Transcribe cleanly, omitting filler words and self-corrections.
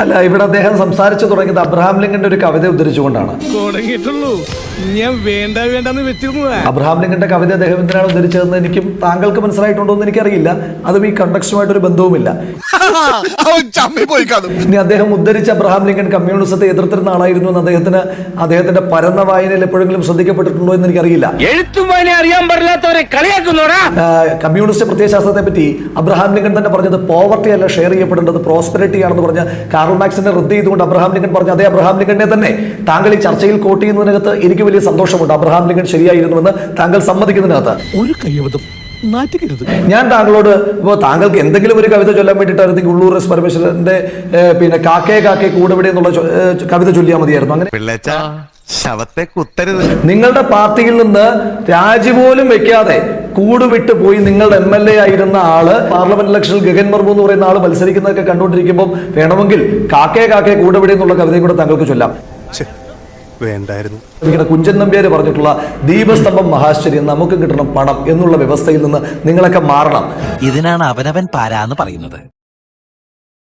അല്ല, ഇവിടെ അദ്ദേഹം സംസാരിച്ചു തുടങ്ങിയത് അബ്രഹാം ലിങ്കന്റെ ഒരു കവിത ഉദ്ധരിച്ചുകൊണ്ടാണ്. അബ്രഹാം ലിങ്കന്റെ കവിത അദ്ദേഹം എന്തിനാണ് ഉദ്ധരിച്ചതെന്ന് എനിക്കും താങ്കൾക്ക് മനസ്സിലായിട്ടുണ്ടോ എന്ന് എനിക്കറിയില്ല. അതും ഈ കണ്ടക്സ്റ്റുമായിട്ടൊരു ബന്ധവുമില്ല. ഇനി അദ്ദേഹം ഉദ്ധരിച്ച അബ്രഹാം ലിങ്കൻ കമ്മ്യൂണിസത്തെ എതിർത്തിരുന്ന ആളായിരുന്നു എന്ന് അദ്ദേഹത്തിന്റെ പരന്ന വായനയിൽ എപ്പോഴെങ്കിലും ശ്രദ്ധിക്കപ്പെട്ടിട്ടുണ്ടോ എന്ന് എനിക്കറിയില്ല. കമ്മ്യൂണിസ്റ്റ് പ്രത്യയശാസ്ത്രത്തെ പറ്റി അബ്രഹാം ലിങ്കൻ തന്നെ പറഞ്ഞത് പോവർട്ടി അല്ല ഷെയർ ചെയ്യപ്പെടേണ്ടത് പ്രോസ്പെരിറ്റി ആണെന്ന് പറഞ്ഞ കാർൾ മാർക്സിനെ റദ്ദ് ചെയ്തുകൊണ്ട് അബ്രഹാം ലിങ്കൻ പറഞ്ഞ അതേ അബ്രഹാം ലിങ്കനെ തന്നെ താങ്കൾ ഈ ചർച്ചയിൽ കോട്ട് ചെയ്യുന്നതിനകത്ത് എനിക്ക് വലിയ സന്തോഷമുണ്ട്. അബ്രഹാം ലിങ്കൻ ശരിയായിരുന്നുവെന്ന് താങ്കൾ സമ്മതിക്കുന്നതിനകത്ത് ഒരു കയ്യബദ്ധം ഞാൻ താങ്കളോട് ഇപ്പോൾ താങ്കൾക്ക് എന്തെങ്കിലും ഒരു കവിത ചൊല്ലാൻ വേണ്ടിയിട്ടായിരുന്നെങ്കിൽ ഉള്ളൂർ എസ് പരമേശ്വരന്റെ പിന്നെ കാക്കേ കാക്കേ കൂടെവിടെ എന്നുള്ള കവിത ചൊല്ലിയാൽ മതിയായിരുന്നു. അങ്ങനെ ശവത്തെ കുത്തരുത്. നിങ്ങളുടെ പാർട്ടിയിൽ നിന്ന് രാജി പോലും വെക്കാതെ കൂടുവിട്ട് പോയി നിങ്ങളുടെ MLA ആയിരുന്ന ആള് പാർലമെന്റ് ഇലക്ഷനിൽ ഗഗൻ മർമു എന്ന് പറയുന്ന ആള് മത്സരിക്കുന്നതൊക്കെ കണ്ടുകൊണ്ടിരിക്കുമ്പോൾ വേണമെങ്കിൽ കാക്കേ കാക്കേ കൂടെവിടെ എന്നുള്ള കവിതയും കൂടെ താങ്കൾക്ക് ചൊല്ലാം. വേണ്ടായിരുന്നു. കുഞ്ചൻ നമ്പ്യാർ പറഞ്ഞിട്ടുള്ള ദീപസ്തംഭം മഹാശ്ചര്യം നമുക്ക് കിട്ടണം പണം എന്നുള്ള വ്യവസ്ഥയിൽ നിന്ന് നിങ്ങളൊക്കെ മാറണം. ഇതിനാണ് അവനവൻ പാരാന്ന് പറയുന്നത്.